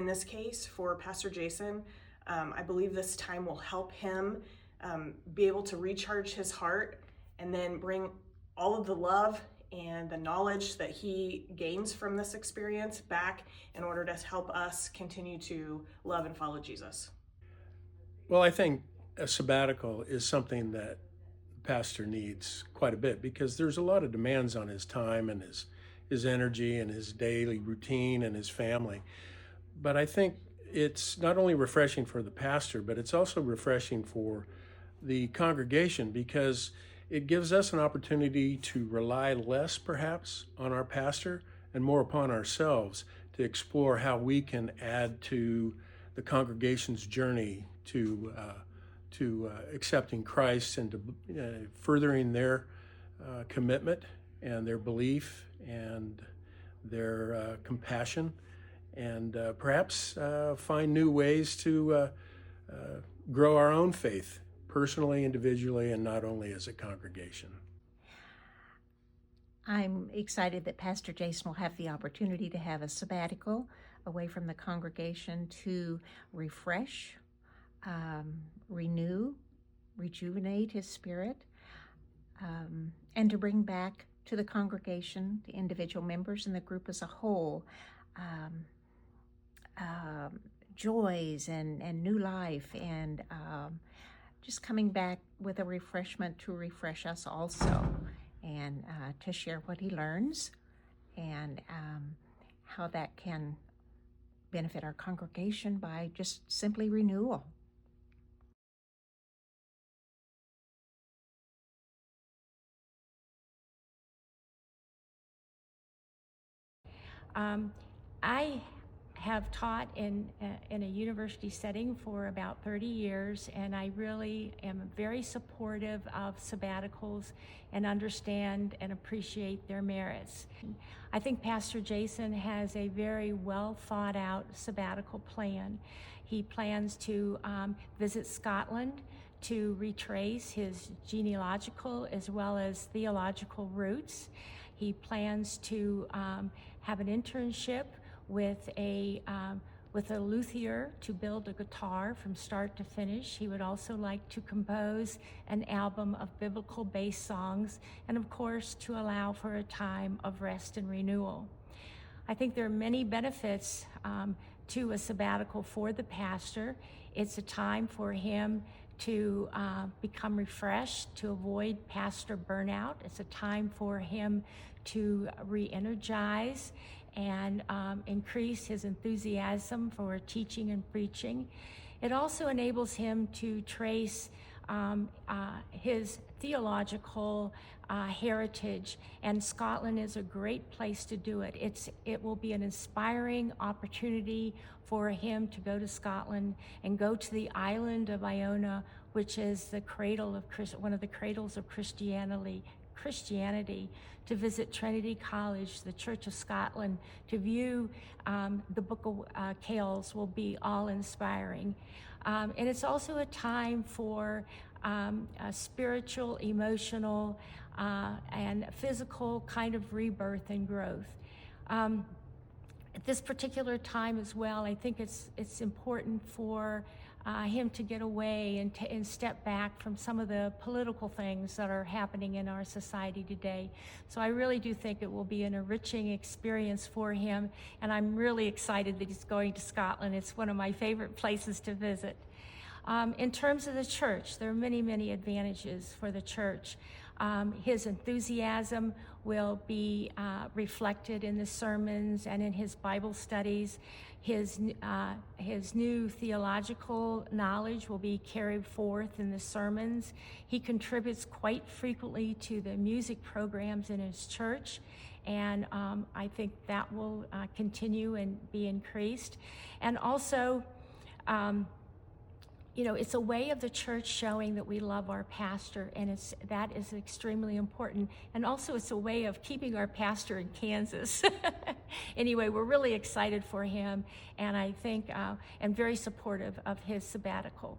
In this case, for Pastor Jason, I believe this time will help him be able to recharge his heart and then bring all of the love and the knowledge that he gains from this experience back in order to help us continue to love and follow Jesus. Well, I think a sabbatical is something that the pastor needs quite a bit because there's a lot of demands on his time and his energy and his daily routine and his family. But I think it's not only refreshing for the pastor, but it's also refreshing for the congregation because it gives us an opportunity to rely less perhaps on our pastor and more upon ourselves to explore how we can add to the congregation's journey to accepting Christ and to furthering their commitment and their belief and their compassion, and perhaps find new ways to grow our own faith personally, individually, and not only as a congregation. I'm excited that Pastor Jason will have the opportunity to have a sabbatical away from the congregation to refresh, renew, rejuvenate his spirit, and to bring back to the congregation, the individual members and the group as a whole, joys and new life, and just coming back with a refreshment to refresh us also, and to share what he learns and how that can benefit our congregation by just simply renewal. I have taught in a university setting for about 30 years, and I really am very supportive of sabbaticals and understand and appreciate their merits. I think Pastor Jason has a very well thought out sabbatical plan. He plans to visit Scotland to retrace his genealogical as well as theological roots. He plans to have an internship with a luthier to build a guitar from start to finish. He would also like to compose an album of biblical-based songs, and of course to allow for a time of rest and renewal. I think there are many benefits to a sabbatical for the pastor. It's a time for him to become refreshed, to avoid pastor burnout. It's a time for him to re-energize and increase his enthusiasm for teaching and preaching. It also enables him to trace his theological heritage, and Scotland is a great place to do it. It will be an inspiring opportunity for him to go to Scotland and go to the island of Iona, which is the cradle of one of the cradles of Christianity, to visit Trinity College, the Church of Scotland, to view the Book of Kells will be all-inspiring. And it's also a time for a spiritual, emotional, and physical kind of rebirth and growth. At this particular time as well, I think it's important for him to get away and step back from some of the political things that are happening in our society today. So I really do think it will be an enriching experience for him, and I'm really excited that he's going to Scotland. It's one of my favorite places to visit. In terms of the church, there are many, many advantages for the church. His enthusiasm will be reflected in the sermons and in his Bible studies. His new theological knowledge will be carried forth in the sermons. He contributes quite frequently to the music programs in his church, and I think that will continue and be increased. And also, it's a way of the church showing that we love our pastor, and that is extremely important. And also it's a way of keeping our pastor in Kansas. Anyway, we're really excited for him, and I think, and very supportive of his sabbatical.